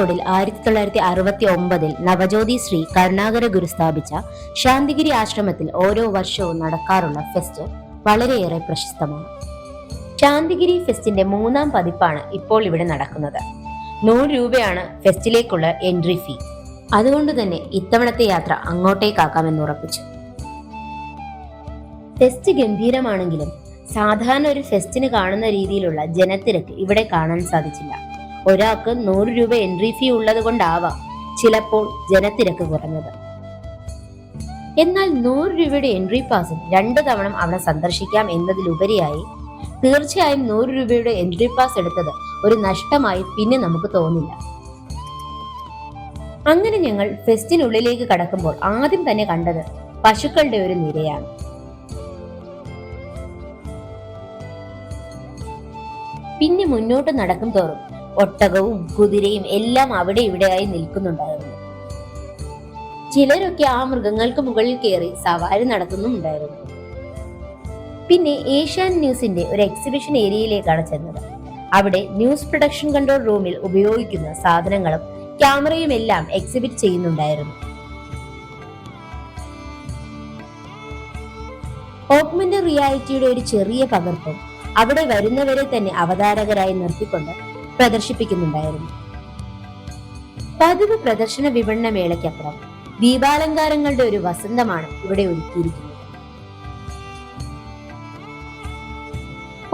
കോഴിക്കോടിൽ 1969 നവജ്യോതി ശ്രീ കരുണാകര ഗുരു സ്ഥാപിച്ച ശാന്തിഗിരി ആശ്രമത്തിൽ ഓരോ വർഷവും നടക്കാറുള്ള ഫെസ്റ്റ് വളരെയേറെ പ്രശസ്തമാണ്. ശാന്തിഗിരി ഫെസ്റ്റിന്റെ 3ാം പതിപ്പാണ് ഇപ്പോൾ ഇവിടെ നടക്കുന്നത്. 100 രൂപയാണ് ഫെസ്റ്റിലേക്കുള്ള എൻട്രി ഫീ. അതുകൊണ്ട് തന്നെ ഇത്തവണത്തെ യാത്ര അങ്ങോട്ടേക്കാക്കാമെന്ന് ഉറപ്പിച്ചു. ഫെസ്റ്റ് ഗംഭീരമാണെങ്കിലും സാധാരണ ഒരു ഫെസ്റ്റിന് കാണുന്ന രീതിയിലുള്ള ജനത്തിരക്ക് ഇവിടെ കാണാൻ സാധിച്ചില്ല. ഒരാൾക്ക് 100 രൂപ എൻട്രി ഫീ ഉള്ളത് കൊണ്ടാവാം ചിലപ്പോൾ ജനത്തിരക്ക് കുറഞ്ഞത്. എന്നാൽ 100 രൂപയുടെ എൻട്രി പാസിൽ 2 തവണ അവിടെ സന്ദർശിക്കാം എന്നതിലുപരിയായി തീർച്ചയായും 100 രൂപയുടെ എൻട്രി പാസ് എടുത്തത് ഒരു നഷ്ടമായി പിന്നെ നമുക്ക് തോന്നില്ല. അങ്ങനെ ഞങ്ങൾ ഫെസ്റ്റിനുള്ളിലേക്ക് കടക്കുമ്പോൾ ആദ്യം തന്നെ കണ്ടത് പശുക്കളുടെ ഒരു നിരയാണ്. പിന്നെ മുന്നോട്ട് നടക്കും തോറും ഒട്ടകവും കുതിരയും എല്ലാം അവിടെ ഇവിടെയായി നിൽക്കുന്നുണ്ടായിരുന്നു. ചിലരൊക്കെ ആ മൃഗങ്ങൾക്ക് മുകളിൽ കയറി സവാരി നടത്തുന്നുണ്ടായിരുന്നു. പിന്നെ ഏഷ്യാൻ ന്യൂസിന്റെ ഒരു എക്സിബിഷൻ ഏരിയയിലേക്കാണ് ചെന്നത്. അവിടെ ന്യൂസ് പ്രൊഡക്ഷൻ കൺട്രോൾ റൂമിൽ ഉപയോഗിക്കുന്ന സാധനങ്ങളും ക്യാമറയും എല്ലാം എക്സിബിറ്റ് ചെയ്യുന്നുണ്ടായിരുന്നു. ഓഗ്മെന്റഡ് റിയാലിറ്റിയുടെ ഒരു ചെറിയ പകർപ്പും അവിടെ വരുന്നവരെ തന്നെ അവതാരകരായി നിർത്തിക്കൊണ്ട് പ്രദർശിപ്പിക്കുന്നുണ്ടായിരുന്നു. പതിവ് പ്രദർശന വിപണന മേളയ്ക്കപ്പുറം ദീപാലങ്കാരങ്ങളുടെ ഒരു വസന്തമാണ് ഇവിടെ ഒരുക്കിയിരിക്കുന്നത്.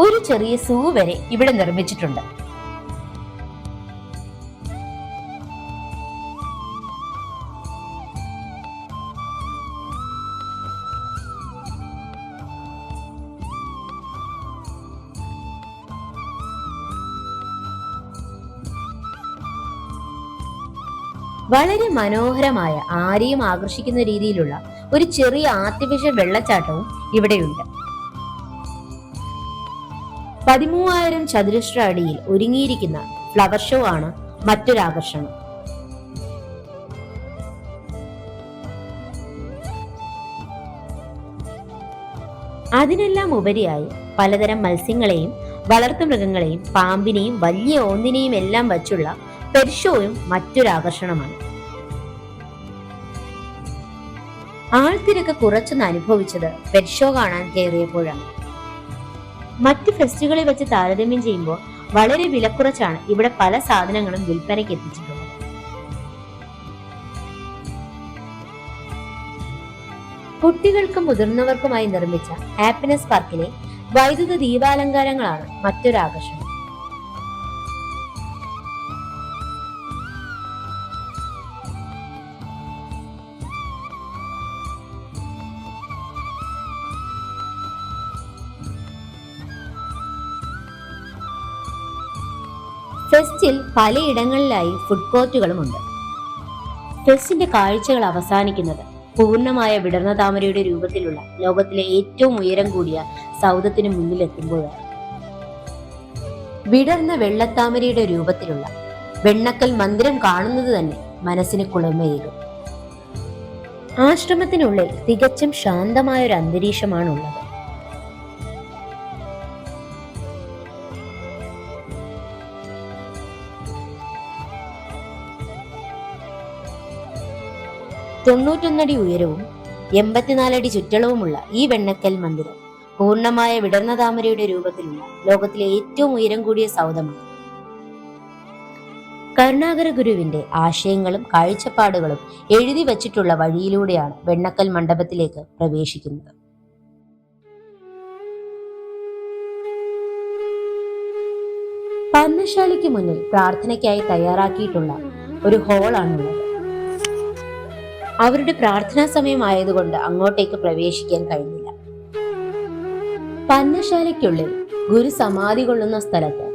ഒരു ചെറിയ സൂ വരെ ഇവിടെ നിർമ്മിച്ചിട്ടുണ്ട്. വളരെ മനോഹരമായ ആരെയും ആകർഷിക്കുന്ന രീതിയിലുള്ള ഒരു ചെറിയ ആർട്ടിഫിഷ്യൽ വെള്ളച്ചാട്ടവും ഇവിടെയുണ്ട്. 13,000 ചതുരശ്ര അടിയിൽ ഒരുങ്ങിയിരിക്കുന്ന ഫ്ലവർ ഷോ ആണ് മറ്റൊരാകർഷണം. അതിനെല്ലാം ഉപരിയായി പലതരം മത്സ്യങ്ങളെയും വളർത്തുമൃഗങ്ങളെയും പാമ്പിനെയും വലിയ ഓന്തിനെയും എല്ലാം വച്ചുള്ള പെർഷോയും മറ്റൊരാകർഷണമാണ്. ആൾത്തിരക്ക് കുറച്ചൊന്ന് അനുഭവിച്ചത് പെർഷോ കാണാൻ കയറിയപ്പോഴാണ്. മറ്റ് ഫെസ്റ്റുകളിൽ വെച്ച് താരതമ്യം ചെയ്യുമ്പോൾ വളരെ വിലക്കുറച്ചാണ് ഇവിടെ പല സാധനങ്ങളും വിൽപ്പനയ്ക്ക് എത്തിച്ചിട്ടുള്ളത്. കുട്ടികൾക്കും മുതിർന്നവർക്കുമായി നിർമ്മിച്ച ഹാപ്പിനെസ് പാർക്കിലെ വൈദ്യുത ദീപാലങ്കാരങ്ങളാണ് മറ്റൊരാകർഷണം. ഫെസ്റ്റിൽ പലയിടങ്ങളിലായി ഫുഡ് കോർട്ടുകളുമുണ്ട്. ഫെസ്റ്റിന്റെ കാഴ്ചകൾ അവസാനിക്കുന്നത് പൂർണ്ണമായ വിടർന്ന താമരയുടെ രൂപത്തിലുള്ള ലോകത്തിലെ ഏറ്റവും ഉയരം കൂടിയ സൗധത്തിന് മുന്നിലെത്തുമ്പോഴാണ്. വിടർന്ന വെള്ളത്താമരയുടെ രൂപത്തിലുള്ള വെണ്ണക്കൽ മന്ദിരം കാണുന്നത് തന്നെ മനസ്സിന് കുളിർമയേകും. ആശ്രമത്തിനുള്ളിൽ തികച്ചും ശാന്തമായ ഒരു അന്തരീക്ഷമാണുള്ളത്. തൊണ്ണൂറ്റൊന്നടി ഉയരവും 84 അടി ചുറ്റളവുമുള്ള ഈ വെണ്ണക്കൽ മന്ദിരം പൂർണ്ണമായ വിടർന്ന താമരയുടെ രൂപത്തിലുള്ള ലോകത്തിലെ ഏറ്റവും ഉയരം കൂടിയ സൗധമാണ്. കരുണാകര ഗുരുവിന്റെ ആശയങ്ങളും കാഴ്ചപ്പാടുകളും എഴുതി വച്ചിട്ടുള്ള വഴിയിലൂടെയാണ് വെണ്ണക്കൽ മണ്ഡപത്തിലേക്ക് പ്രവേശിക്കുന്നത്. പർണശാലയ്ക്ക് മുന്നിൽ പ്രാർത്ഥനയ്ക്കായി തയ്യാറാക്കിയിട്ടുള്ള ഒരു ഹാളാണുള്ളത്. അവരുടെ പ്രാർത്ഥനാ സമയമായതുകൊണ്ട് അങ്ങോട്ടേക്ക് പ്രവേശിക്കാൻ കഴിഞ്ഞില്ല. പർണശാലയ്ക്കുള്ളിൽ ഗുരു സമാധി കൊള്ളുന്ന സ്ഥലത്ത്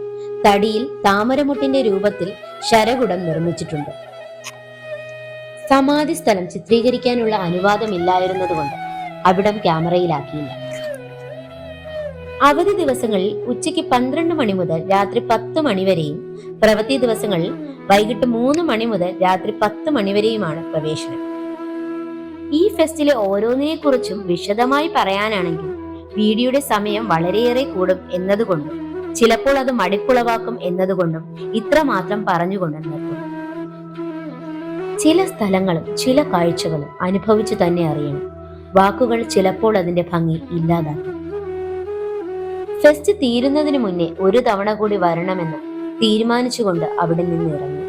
തടിയിൽ താമരമുട്ടിന്റെ രൂപത്തിൽ ശരകുടം നിർമ്മിച്ചിട്ടുണ്ട്. സമാധി സ്ഥലം ചിത്രീകരിക്കാനുള്ള അനുവാദമില്ലായിരുന്നതുകൊണ്ട് അവിടം ക്യാമറയിലാക്കിയില്ല. അവധി ദിവസങ്ങളിൽ ഉച്ചയ്ക്ക് 12 മണി മുതൽ രാത്രി 10 മണി വരെയും പ്രവൃത്തി ദിവസങ്ങളിൽ വൈകിട്ട് 3 മണി മുതൽ രാത്രി 10 മണി വരെയുമാണ് പ്രവേശനം. ഈ ഫെസ്റ്റിലെ ഓരോന്നിനെ കുറിച്ചും വിശദമായി പറയാനാണെങ്കിൽ വീഡിയോയുടെ സമയം വളരെയേറെ കൂടും എന്നതുകൊണ്ടും ചിലപ്പോൾ അത് മടിപ്പുളവാക്കും എന്നതുകൊണ്ടും ഇത്രമാത്രം പറഞ്ഞുകൊണ്ട് നിർത്തുന്നു. ചില സ്ഥലങ്ങളും ചില കാഴ്ചകളും അനുഭവിച്ചു തന്നെ അറിയണം. വാക്കുകൾ ചിലപ്പോൾ അതിന്റെ ഭംഗി ഇല്ലാതാക്കും. ഫെസ്റ്റ് തീരുന്നതിന് മുന്നേ ഒരു തവണ കൂടി വരണമെന്ന് തീരുമാനിച്ചുകൊണ്ട് അവിടെ നിന്ന് ഇറങ്ങി.